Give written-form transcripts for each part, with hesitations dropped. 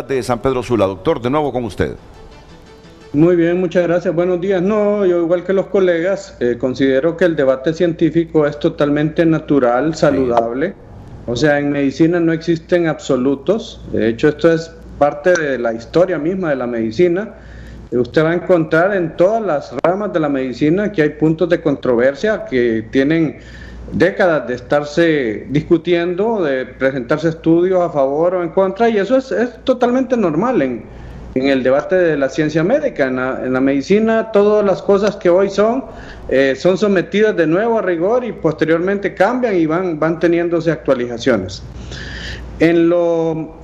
de San Pedro Sula. Doctor, de nuevo con usted. Muy bien, muchas gracias. Buenos días. No, yo igual que los colegas, considero que el debate científico es totalmente natural, saludable. O sea, en medicina no existen absolutos. De hecho, esto es parte de la historia misma de la medicina. Usted va a encontrar en todas las ramas de la medicina que hay puntos de controversia que tienen décadas de estarse discutiendo, de presentarse estudios a favor o en contra, y eso es totalmente normal en el debate de la ciencia médica. En la medicina, todas las cosas que hoy son sometidas de nuevo a rigor y posteriormente cambian y van teniéndose actualizaciones. En lo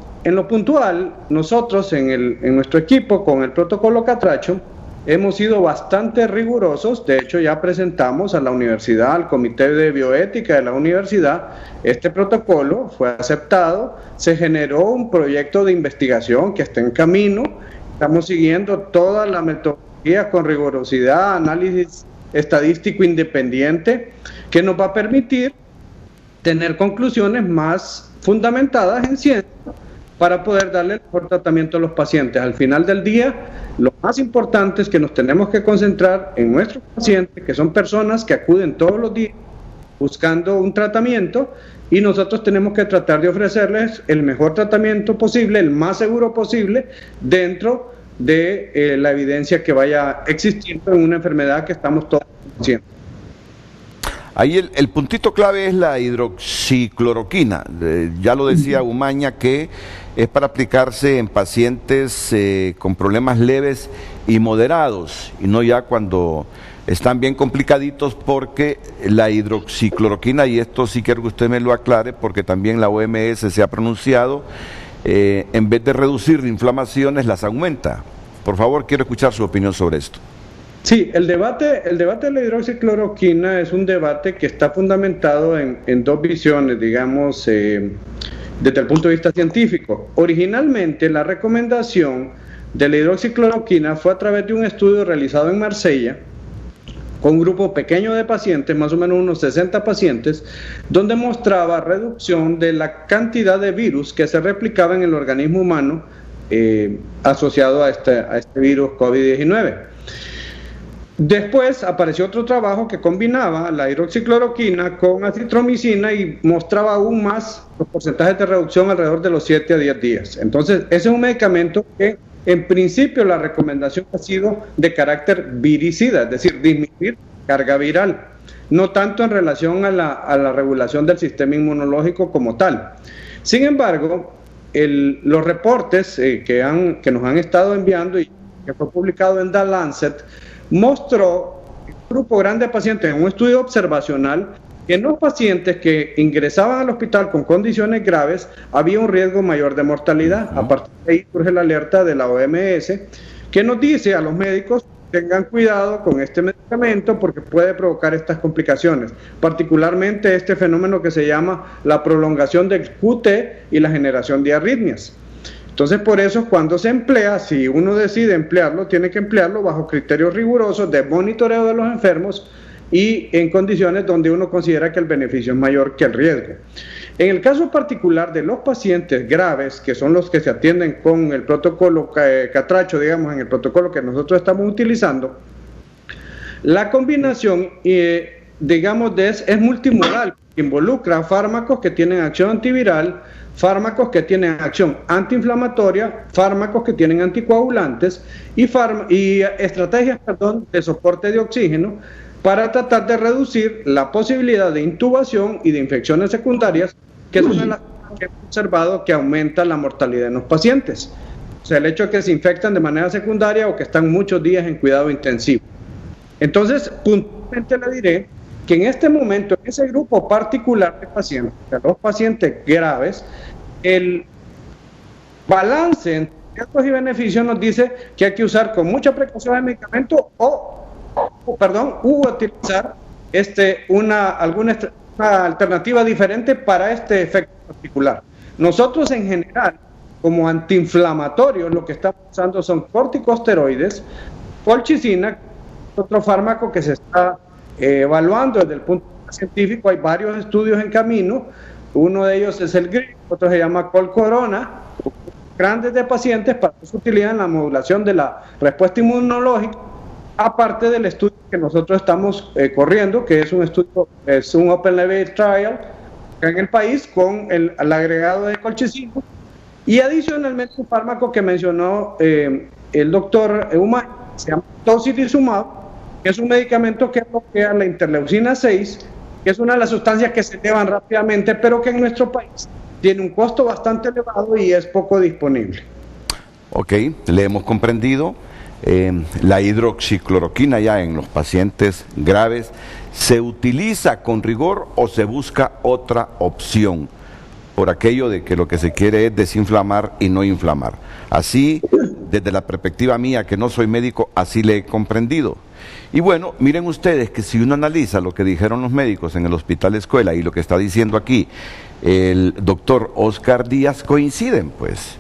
puntual, nosotros en nuestro equipo, con el protocolo Catracho, hemos sido bastante rigurosos. De hecho, ya presentamos a la universidad, al Comité de Bioética de la universidad, este protocolo fue aceptado, se generó un proyecto de investigación que está en camino, estamos siguiendo toda la metodología con rigurosidad, análisis estadístico independiente, que nos va a permitir tener conclusiones más fundamentadas en ciencia para poder darle el mejor tratamiento a los pacientes. Al final del día, lo más importante es que nos tenemos que concentrar en nuestros pacientes, que son personas que acuden todos los días buscando un tratamiento, y nosotros tenemos que tratar de ofrecerles el mejor tratamiento posible, el más seguro posible, dentro de la evidencia que vaya existiendo en una enfermedad que estamos todos haciendo. Ahí el puntito clave es la hidroxicloroquina. Ya lo decía Umaña, que es para aplicarse en pacientes con problemas leves y moderados, y no ya cuando están bien complicaditos, porque la hidroxicloroquina, y esto sí quiero que usted me lo aclare, porque también la OMS se ha pronunciado, en vez de reducir inflamaciones, las aumenta. Por favor, quiero escuchar su opinión sobre esto. Sí, el debate de la hidroxicloroquina es un debate que está fundamentado en dos visiones, digamos, desde el punto de vista científico. Originalmente, la recomendación de la hidroxicloroquina fue a través de un estudio realizado en Marsella, con un grupo pequeño de pacientes, más o menos unos 60 pacientes, donde mostraba reducción de la cantidad de virus que se replicaba en el organismo humano asociado a este virus COVID-19. Después apareció otro trabajo que combinaba la hidroxicloroquina con acitromicina y mostraba aún más los porcentajes de reducción alrededor de los 7 a 10 días. Entonces, ese es un medicamento que en principio la recomendación ha sido de carácter viricida, es decir, disminuir carga viral, no tanto en relación a la regulación del sistema inmunológico como tal. Sin embargo, los reportes que nos han estado enviando y que fue publicado en The Lancet, mostró un grupo grande de pacientes en un estudio observacional que en los pacientes que ingresaban al hospital con condiciones graves había un riesgo mayor de mortalidad. A partir de ahí surge la alerta de la OMS, que nos dice a los médicos: tengan cuidado con este medicamento porque puede provocar estas complicaciones, particularmente este fenómeno que se llama la prolongación del QT y la generación de arritmias. Entonces, por eso, cuando se emplea, si uno decide emplearlo, tiene que emplearlo bajo criterios rigurosos de monitoreo de los enfermos y en condiciones donde uno considera que el beneficio es mayor que el riesgo. En el caso particular de los pacientes graves, que son los que se atienden con el protocolo Catracho, digamos, en el protocolo que nosotros estamos utilizando, la combinación, digamos, es multimodal, involucra fármacos que tienen acción antiviral, fármacos que tienen acción antiinflamatoria, fármacos que tienen anticoagulantes y estrategias de soporte de oxígeno para tratar de reducir la posibilidad de intubación y de infecciones secundarias, que es una de las cosas que hemos observado que aumenta la mortalidad en los pacientes. O sea, el hecho de que se infectan de manera secundaria o que están muchos días en cuidado intensivo. Entonces, puntualmente le diré que en este momento, en ese grupo particular de pacientes, de los pacientes graves, el balance entre riesgos y beneficios nos dice que hay que usar con mucha precaución el medicamento u utilizar alguna alternativa diferente para este efecto particular. Nosotros en general, como antiinflamatorios, lo que estamos usando son corticosteroides, colchicina, otro fármaco que se está evaluando desde el punto de vista científico. Hay varios estudios en camino, uno de ellos es el GRIP, otro se llama Colcorona, grandes de pacientes para su utilidad en la modulación de la respuesta inmunológica, aparte del estudio que nosotros estamos corriendo, que es un estudio, es un Open Label Trial en el país con el agregado de colchicina y adicionalmente un fármaco que mencionó el doctor Eumay, se llama tocilizumab, que es un medicamento que bloquea la interleucina 6, que es una de las sustancias que se elevan rápidamente, pero que en nuestro país tiene un costo bastante elevado y es poco disponible. Ok, le hemos comprendido. La hidroxicloroquina ya en los pacientes graves, ¿se utiliza con rigor o se busca otra opción? Por aquello de que lo que se quiere es desinflamar y no inflamar. Así, desde la perspectiva mía, que no soy médico, así le he comprendido. Y bueno, miren ustedes que si uno analiza lo que dijeron los médicos en el Hospital Escuela y lo que está diciendo aquí el doctor Oscar Díaz, coinciden pues.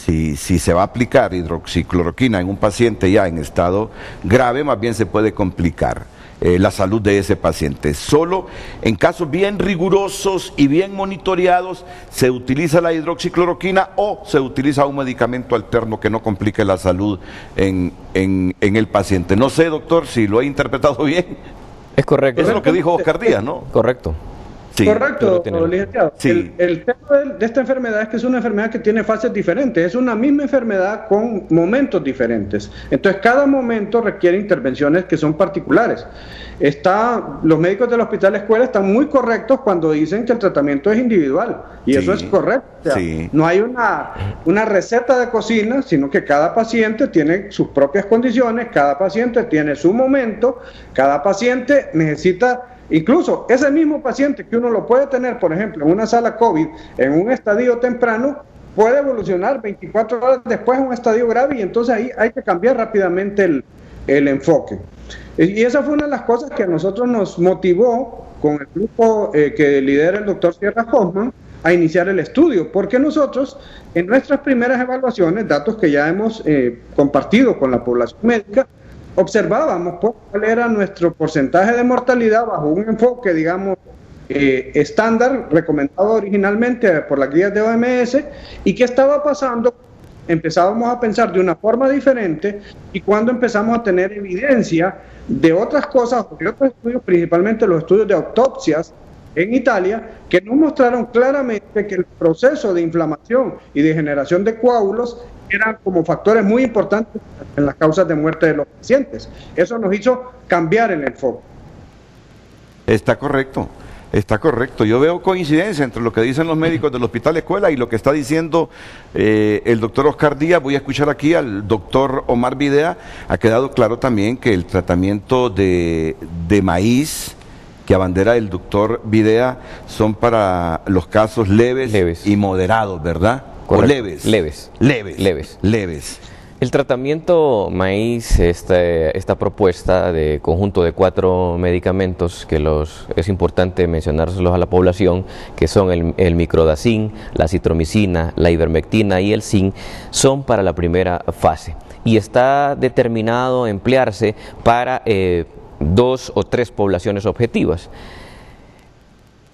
Si se va a aplicar hidroxicloroquina en un paciente ya en estado grave, más bien se puede complicar la salud de ese paciente. Solo en casos bien rigurosos y bien monitoreados se utiliza la hidroxicloroquina o se utiliza un medicamento alterno que no complique la salud en el paciente. No sé, doctor, si lo he interpretado bien. Es correcto. Eso es lo que dijo Oscar Díaz, ¿no? Correcto. Sí, correcto, licenciado. Sí. El tema de esta enfermedad es que es una enfermedad que tiene fases diferentes, es una misma enfermedad con momentos diferentes. Entonces, cada momento requiere intervenciones que son particulares. Los médicos del Hospital Escuela están muy correctos cuando dicen que el tratamiento es individual, y eso es correcto. O sea, no hay una receta de cocina, sino que cada paciente tiene sus propias condiciones, cada paciente tiene su momento, cada paciente necesita. Incluso ese mismo paciente que uno lo puede tener, por ejemplo, en una sala COVID, en un estadio temprano, puede evolucionar 24 horas después en un estadio grave y entonces ahí hay que cambiar rápidamente el enfoque. Y esa fue una de las cosas que a nosotros nos motivó con el grupo que lidera el doctor Sierra Hoffman a iniciar el estudio, porque nosotros en nuestras primeras evaluaciones, datos que ya hemos compartido con la población médica, observábamos cuál era nuestro porcentaje de mortalidad bajo un enfoque, digamos, estándar, recomendado originalmente por las guías de OMS, y qué estaba pasando. Empezábamos a pensar de una forma diferente y cuando empezamos a tener evidencia de otras cosas, de otros estudios, principalmente los estudios de autopsias en Italia, que nos mostraron claramente que el proceso de inflamación y de generación de coágulos eran como factores muy importantes en las causas de muerte de los pacientes. Eso nos hizo cambiar el enfoque. Está correcto. Está correcto. Yo veo coincidencia entre lo que dicen los médicos del Hospital Escuela y lo que está diciendo el doctor Oscar Díaz. Voy a escuchar aquí al doctor Omar Videa. Ha quedado claro también que el tratamiento de maíz que abandera el doctor Videa son para los casos leves y moderados, ¿verdad? Correcto. ¿O leves? Leves. El tratamiento maíz, esta propuesta de conjunto de 4 medicamentos que es importante mencionárselos a la población, que son el microdacin, la citromicina, la ivermectina y el zinc, son para la primera fase y está determinado a emplearse para 2 o 3 poblaciones objetivas.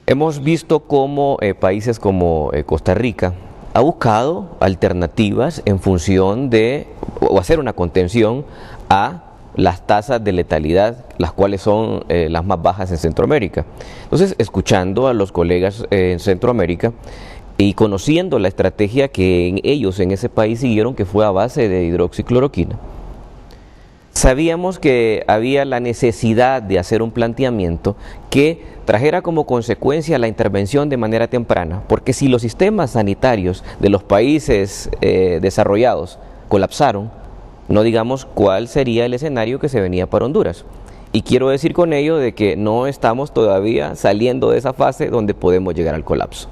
Hemos visto cómo países como Costa Rica ha buscado alternativas en función de, o hacer una contención a las tasas de letalidad, las cuales son las más bajas en Centroamérica. Entonces, escuchando a los colegas en Centroamérica y conociendo la estrategia que ellos en ese país siguieron, que fue a base de hidroxicloroquina, sabíamos que había la necesidad de hacer un planteamiento que trajera como consecuencia la intervención de manera temprana, porque si los sistemas sanitarios de los países desarrollados colapsaron, no digamos cuál sería el escenario que se venía para Honduras. Y quiero decir con ello de que no estamos todavía saliendo de esa fase donde podemos llegar al colapso.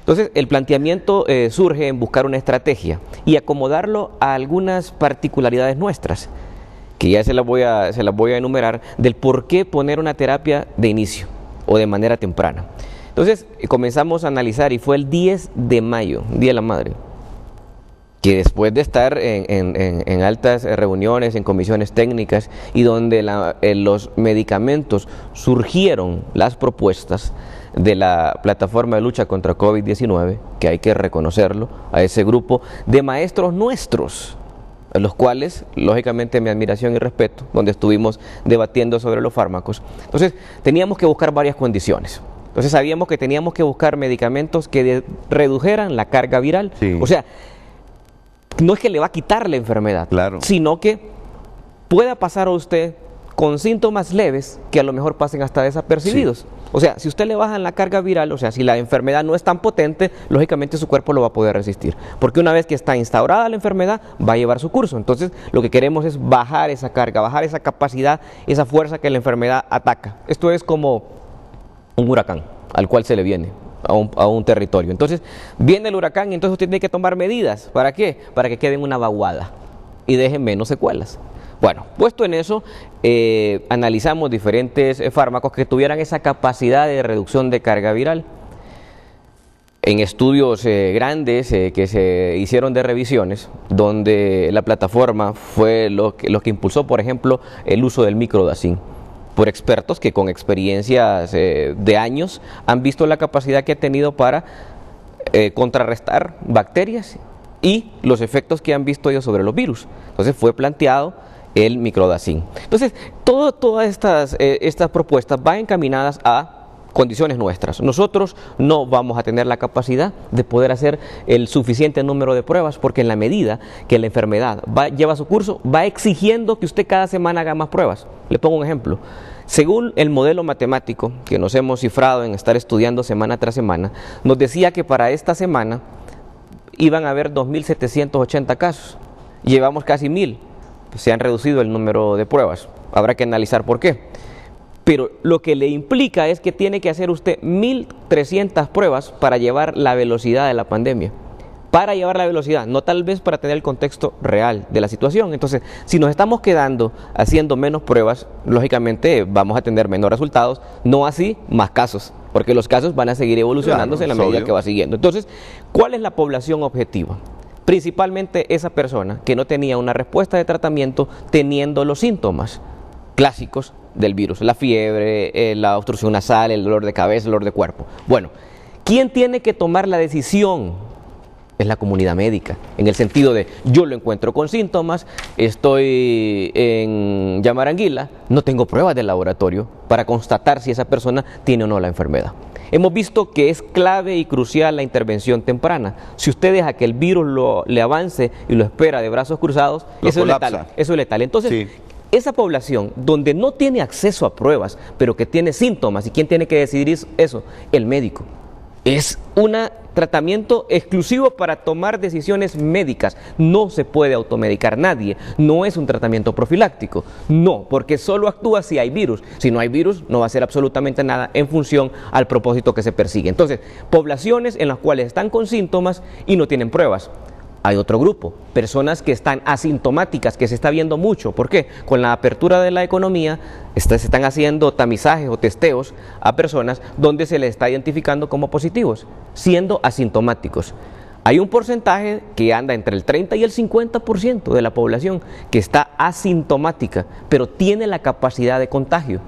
Entonces, el planteamiento surge en buscar una estrategia y acomodarlo a algunas particularidades nuestras, que ya se las voy a enumerar, del por qué poner una terapia de inicio o de manera temprana. Entonces comenzamos a analizar y fue el 10 de mayo, Día de la Madre, que después de estar en altas reuniones, en comisiones técnicas y donde los medicamentos surgieron, las propuestas, de la plataforma de lucha contra COVID-19, que hay que reconocerlo, a ese grupo de maestros nuestros, a los cuales, lógicamente, mi admiración y respeto, donde estuvimos debatiendo sobre los fármacos. Entonces, teníamos que buscar varias condiciones. Entonces, sabíamos que teníamos que buscar medicamentos que redujeran la carga viral. Sí. O sea, no es que le va a quitar la enfermedad, Claro. sino que pueda pasar a usted con síntomas leves que a lo mejor pasen hasta desapercibidos. Sí. O sea, si usted le bajan la carga viral, o sea, si la enfermedad no es tan potente, lógicamente su cuerpo lo va a poder resistir. Porque una vez que está instaurada la enfermedad, va a llevar su curso. Entonces, lo que queremos es bajar esa carga, bajar esa capacidad, esa fuerza que la enfermedad ataca. Esto es como un huracán al cual se le viene a un territorio. Entonces, viene el huracán y entonces usted tiene que tomar medidas. ¿Para qué? Para que quede en una vaguada y deje menos secuelas. Bueno, puesto en eso, analizamos diferentes fármacos que tuvieran esa capacidad de reducción de carga viral. En estudios grandes que se hicieron de revisiones, donde la plataforma fue lo que impulsó, por ejemplo, el uso del microdacin, por expertos que con experiencias de años han visto la capacidad que ha tenido para contrarrestar bacterias y los efectos que han visto ellos sobre los virus. Entonces fue planteado el microdacin. Entonces, todas estas propuestas van encaminadas a condiciones nuestras. Nosotros no vamos a tener la capacidad de poder hacer el suficiente número de pruebas, porque en la medida que la enfermedad lleva su curso, va exigiendo que usted cada semana haga más pruebas. Le pongo un ejemplo. Según el modelo matemático que nos hemos cifrado en estar estudiando semana tras semana, nos decía que para esta semana iban a haber 2.780 casos. Llevamos casi 1.000. Se han reducido el número de pruebas. Habrá que analizar por qué. Pero lo que le implica es que tiene que hacer usted 1.300 pruebas para llevar la velocidad de la pandemia. Para llevar la velocidad, no tal vez para tener el contexto real de la situación. Entonces, si nos estamos quedando haciendo menos pruebas, lógicamente vamos a tener menos resultados, no así más casos, porque los casos van a seguir evolucionándose en la medida que va siguiendo. Entonces, ¿cuál es la población objetiva? Principalmente esa persona que no tenía una respuesta de tratamiento teniendo los síntomas clásicos del virus, la fiebre, la obstrucción nasal, el dolor de cabeza, el dolor de cuerpo. Bueno, ¿quién tiene que tomar la decisión? Es la comunidad médica, en el sentido de yo lo encuentro con síntomas, estoy en Yamaranguila, no tengo pruebas de laboratorio para constatar si esa persona tiene o no la enfermedad. Hemos visto que es clave y crucial la intervención temprana. Si usted deja que el virus le avance y lo espera de brazos cruzados, eso es letal. Eso es letal. Entonces, sí, esa población donde no tiene acceso a pruebas, pero que tiene síntomas, ¿y quién tiene que decidir eso? El médico. Es un tratamiento exclusivo para tomar decisiones médicas. No se puede automedicar nadie. No es un tratamiento profiláctico. No, porque solo actúa si hay virus. Si no hay virus, no va a hacer absolutamente nada en función al propósito que se persigue. Entonces, poblaciones en las cuales están con síntomas y no tienen pruebas. Hay otro grupo, personas que están asintomáticas, que se está viendo mucho. ¿Por qué? Con la apertura de la economía se están haciendo tamizajes o testeos a personas donde se les está identificando como positivos, siendo asintomáticos. Hay un porcentaje que anda entre el 30 y el 50% de la población que está asintomática, pero tiene la capacidad de contagio,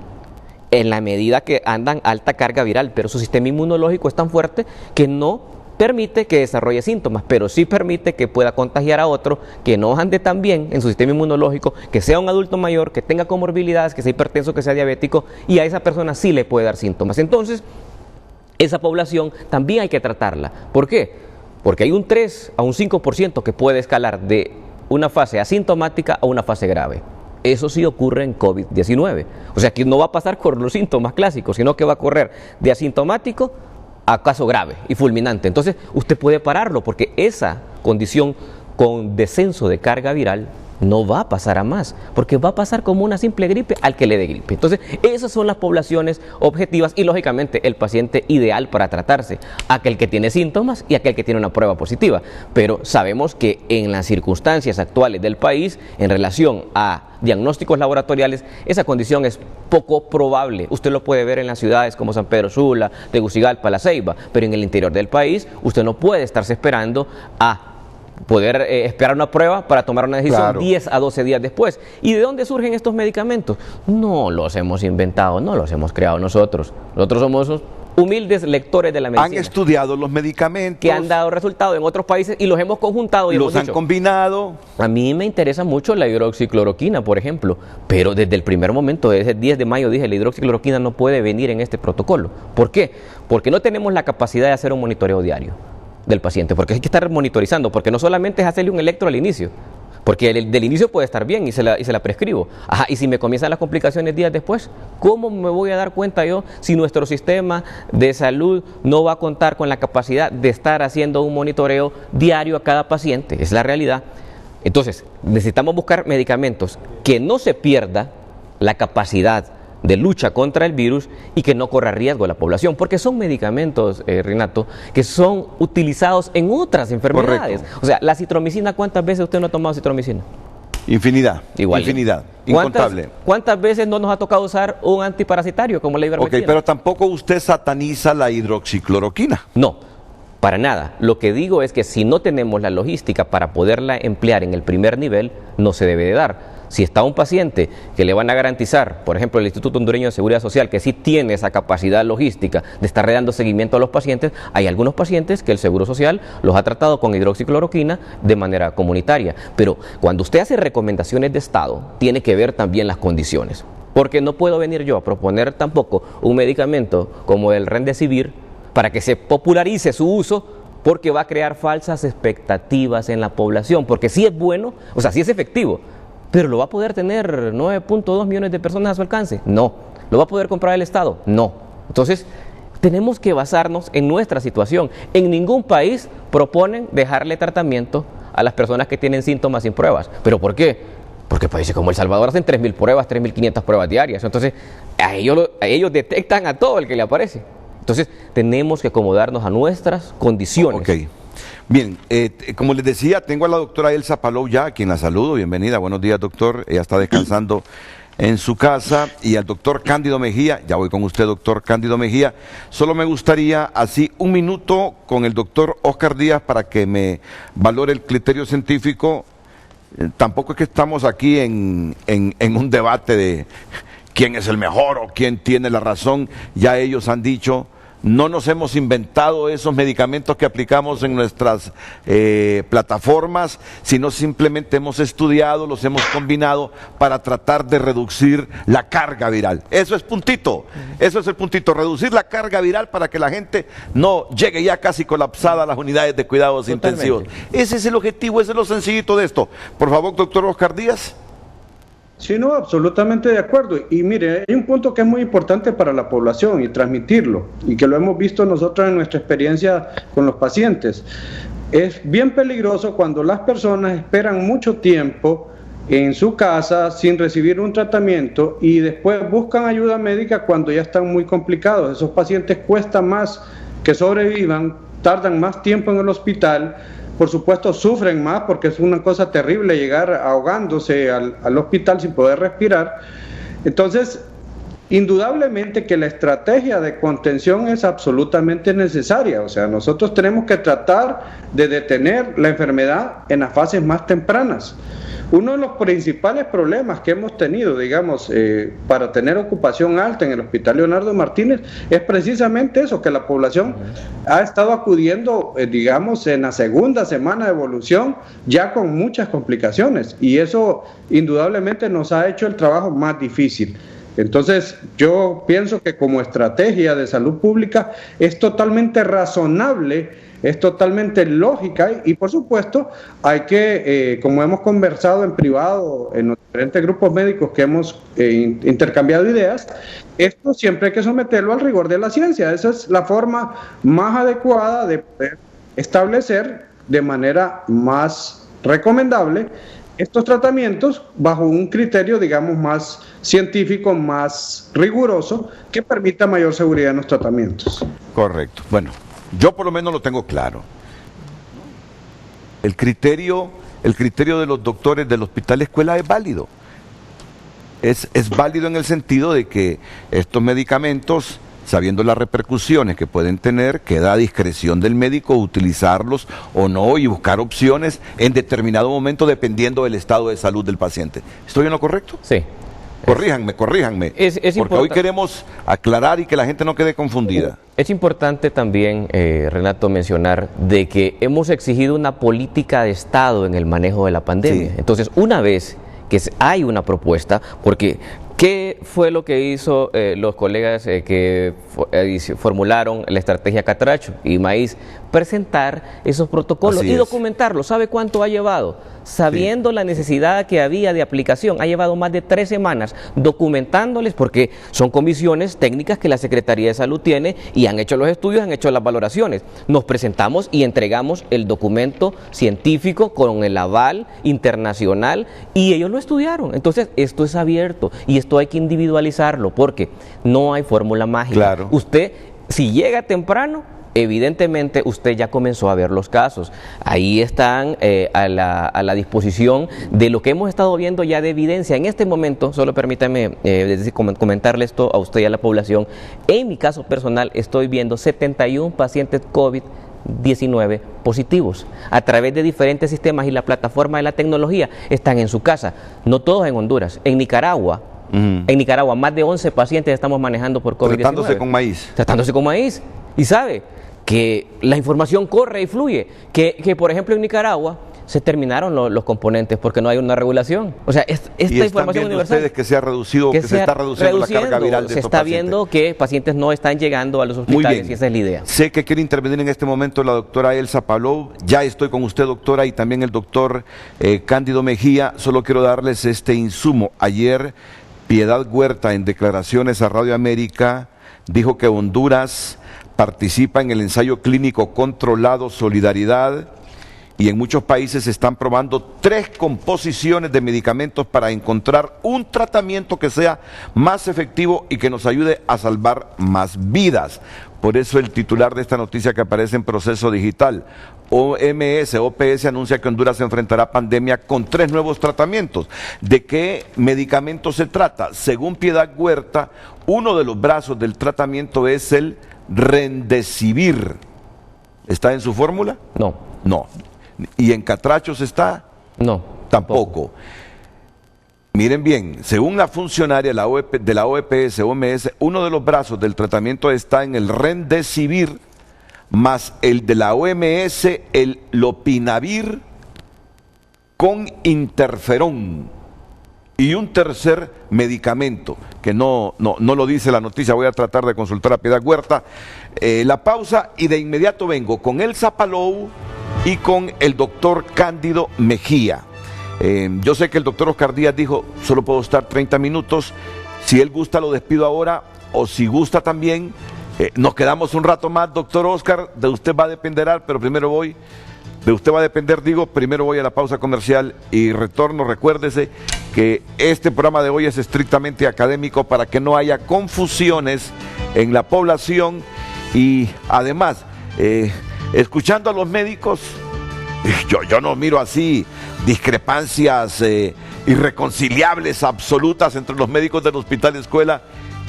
en la medida que andan alta carga viral, pero su sistema inmunológico es tan fuerte que no permite que desarrolle síntomas, pero sí permite que pueda contagiar a otro que no ande tan bien en su sistema inmunológico, que sea un adulto mayor, que tenga comorbilidades, que sea hipertenso, que sea diabético, y a esa persona sí le puede dar síntomas. Entonces, esa población también hay que tratarla. ¿Por qué? Porque hay un 3 a un 5% que puede escalar de una fase asintomática a una fase grave. Eso sí ocurre en COVID-19. O sea, que no va a pasar con los síntomas clásicos, sino que va a correr de asintomático a caso grave y fulminante. Entonces, usted puede pararlo, porque esa condición con descenso de carga viral no va a pasar a más, porque va a pasar como una simple gripe al que le dé gripe. Entonces, esas son las poblaciones objetivas y, lógicamente, el paciente ideal para tratarse, aquel que tiene síntomas y aquel que tiene una prueba positiva. Pero sabemos que en las circunstancias actuales del país, en relación a diagnósticos laboratoriales, esa condición es poco probable. Usted lo puede ver en las ciudades como San Pedro Sula, Tegucigalpa, La Ceiba, pero en el interior del país usted no puede estarse esperando a poder esperar una prueba para tomar una decisión, claro, 10 a 12 días después. ¿Y de dónde surgen estos medicamentos? No los hemos inventado, no los hemos creado nosotros. Nosotros somos humildes lectores de la medicina. Han estudiado los medicamentos. Que han dado resultados en otros países y los hemos conjuntado y los hemos han dicho, combinado. a mí me interesa mucho la hidroxicloroquina, por ejemplo, pero desde el primer momento, desde el 10 de mayo, dije, la hidroxicloroquina no puede venir en este protocolo. ¿Por qué? Porque no tenemos la capacidad de hacer un monitoreo diario del paciente, porque hay que estar monitorizando, porque no solamente es hacerle un electro al inicio, porque del inicio puede estar bien y se la prescribo. Ajá, y si me comienzan las complicaciones días después, ¿cómo me voy a dar cuenta yo si nuestro sistema de salud no va a contar con la capacidad de estar haciendo un monitoreo diario a cada paciente? Es la realidad. Entonces, necesitamos buscar medicamentos que no se pierda la capacidad de lucha contra el virus y que no corra riesgo a la población, porque son medicamentos, Renato, que son utilizados en otras enfermedades. Correcto. O sea, la citromicina, ¿cuántas veces usted no ha tomado citromicina? Infinidad. Igual. Infinidad. Incontable. ¿Cuántas veces no nos ha tocado usar un antiparasitario como la ivermectina? Ok, pero tampoco usted sataniza la hidroxicloroquina. No, para nada. Lo que digo es que si no tenemos la logística para poderla emplear en el primer nivel, no se debe de dar. Si está un paciente que le van a garantizar, por ejemplo, el Instituto Hondureño de Seguridad Social, que sí tiene esa capacidad logística de estar dando seguimiento a los pacientes, hay algunos pacientes que el Seguro Social los ha tratado con hidroxicloroquina de manera comunitaria. Pero cuando usted hace recomendaciones de Estado, tiene que ver también las condiciones. Porque no puedo venir yo a proponer tampoco un medicamento como el Remdesivir para que se popularice su uso, porque va a crear falsas expectativas en la población. Porque sí es bueno, o sea, sí es efectivo, pero ¿lo va a poder tener 9.2 millones de personas a su alcance? No. ¿Lo va a poder comprar el Estado? No. Entonces, tenemos que basarnos en nuestra situación. En ningún país proponen dejarle tratamiento a las personas que tienen síntomas sin pruebas. ¿Pero por qué? Porque países como El Salvador hacen 3.000 pruebas, 3.500 pruebas diarias. Entonces, a ellos detectan a todo el que le aparece. Entonces, tenemos que acomodarnos a nuestras condiciones. Ok. Bien, como les decía, tengo a la doctora Elsa Palou ya, a quien la saludo. Bienvenida, buenos días, doctor. Ella está descansando en su casa. Y al doctor Cándido Mejía, ya voy con usted, doctor Cándido Mejía. Solo me gustaría, así, un minuto con el doctor Oscar Díaz para que me valore el criterio científico. Tampoco es que estamos aquí en un debate de quién es el mejor o quién tiene la razón. Ya ellos han dicho. No nos hemos inventado esos medicamentos que aplicamos en nuestras plataformas, sino simplemente hemos estudiado, los hemos combinado para tratar de reducir la carga viral. Eso es puntito, eso es el puntito, reducir la carga viral para que la gente no llegue ya casi colapsada a las unidades de cuidados intensivos. Ese es el objetivo, ese es lo sencillito de esto. Por favor, doctor Oscar Díaz. Sí, no, absolutamente de acuerdo. Y mire, hay un punto que es muy importante para la población y transmitirlo, y que lo hemos visto nosotros en nuestra experiencia con los pacientes. Es bien peligroso cuando las personas esperan mucho tiempo en su casa sin recibir un tratamiento y después buscan ayuda médica cuando ya están muy complicados. Esos pacientes cuesta más que sobrevivan, tardan más tiempo en el hospital. Por supuesto sufren más porque es una cosa terrible llegar ahogándose al hospital sin poder respirar. Entonces, indudablemente que la estrategia de contención es absolutamente necesaria. O sea, nosotros tenemos que tratar de detener la enfermedad en las fases más tempranas. Uno de los principales problemas que hemos tenido, digamos, para tener ocupación alta en el Hospital Leonardo Martínez es precisamente eso, que la población ha estado acudiendo, digamos, en la segunda semana de evolución ya con muchas complicaciones, y eso indudablemente nos ha hecho el trabajo más difícil. Entonces, yo pienso que como estrategia de salud pública es totalmente razonable, es totalmente lógica, y por supuesto hay que, como hemos conversado en privado en los diferentes grupos médicos que hemos intercambiado ideas, esto siempre hay que someterlo al rigor de la ciencia. Esa es la forma más adecuada de poder establecer de manera más recomendable estos tratamientos bajo un criterio, digamos, más científico, más riguroso, que permita mayor seguridad en los tratamientos. Correcto. Bueno, yo por lo menos lo tengo claro. El criterio de los doctores del Hospital Escuela es válido. Es válido en el sentido de que estos medicamentos, sabiendo las repercusiones que pueden tener, queda a discreción del médico utilizarlos o no y buscar opciones en determinado momento dependiendo del estado de salud del paciente. ¿Estoy en lo correcto? Sí. Corríjanme. Es porque hoy queremos aclarar y que la gente no quede confundida. Es importante también, Renato, mencionar de que hemos exigido una política de Estado en el manejo de la pandemia. Sí. Entonces, una vez que hay una propuesta, porque ¿qué fue lo que hizo los colegas que formularon la estrategia Catracho y Maíz? Presentar esos protocolos y documentarlos. ¿Sabe cuánto ha llevado? Sabiendo la necesidad que había de aplicación, ha llevado más de 3 semanas documentándoles, porque son comisiones técnicas que la Secretaría de Salud tiene y han hecho los estudios, han hecho las valoraciones. Nos presentamos y entregamos el documento científico con el aval internacional y ellos lo estudiaron. Entonces, esto es abierto y esto hay que individualizarlo porque no hay fórmula mágica. Claro. Usted, si llega temprano, evidentemente usted ya comenzó a ver los casos. Ahí están a la disposición de lo que hemos estado viendo ya de evidencia. En este momento, solo permítame comentarle esto a usted y a la población. En mi caso personal estoy viendo 71 pacientes COVID-19 positivos a través de diferentes sistemas y la plataforma de la tecnología están en su casa. No todos en Honduras, en Nicaragua. En Nicaragua más de 11 pacientes estamos manejando por COVID-19. Tratándose con maíz. Y sabe que la información corre y fluye, que por ejemplo en Nicaragua se terminaron los componentes porque no hay una regulación. O sea, esta información universal. Ustedes que se ha reducido, que se está reduciendo la carga viral de estos pacientes. Se está viendo que pacientes no están llegando a los hospitales y esa es la idea. Sé que quiere intervenir en este momento la doctora Elsa Palou. Ya estoy con usted, doctora, y también el doctor Cándido Mejía. Solo quiero darles este insumo. Ayer Piedad Huerta, en declaraciones a Radio América, dijo que Honduras participa en el ensayo clínico controlado Solidaridad y en muchos países se están probando 3 composiciones de medicamentos para encontrar un tratamiento que sea más efectivo y que nos ayude a salvar más vidas. Por eso el titular de esta noticia que aparece en Proceso Digital, OPS anuncia que Honduras se enfrentará a pandemia con 3 nuevos tratamientos. ¿De qué medicamentos se trata? Según Piedad Huerta, uno de los brazos del tratamiento es el Remdesivir. ¿Está en su fórmula? No. No. ¿Y en Catrachos está? No. Tampoco. Miren bien, según la funcionaria de la OPS, uno de los brazos del tratamiento está en el Remdesivir, más el de la OMS, el Lopinavir con interferón. Y un tercer medicamento, que no lo dice la noticia, voy a tratar de consultar a Piedad Huerta. La pausa y de inmediato vengo con Elsa Palou y con el doctor Cándido Mejía. Yo sé que el doctor Oscar Díaz dijo, solo puedo estar 30 minutos. Si él gusta lo despido ahora, o si gusta también, nos quedamos un rato más. Doctor Oscar, de usted va a depender, pero primero voy... De usted va a depender, primero voy a la pausa comercial y retorno. Recuérdese que este programa de hoy es estrictamente académico para que no haya confusiones en la población y además, escuchando a los médicos, yo no miro así discrepancias irreconciliables, absolutas entre los médicos del Hospital Escuela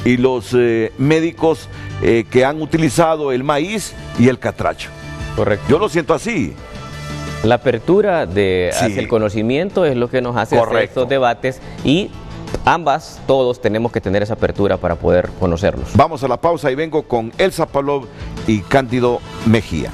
y los médicos que han utilizado el maíz y el catracho. Correcto. Yo lo siento así. La apertura hacia el conocimiento es lo que nos hace hacer estos debates y todos tenemos que tener esa apertura para poder conocerlos. Vamos a la pausa y vengo con Elsa Palou y Cándido Mejía.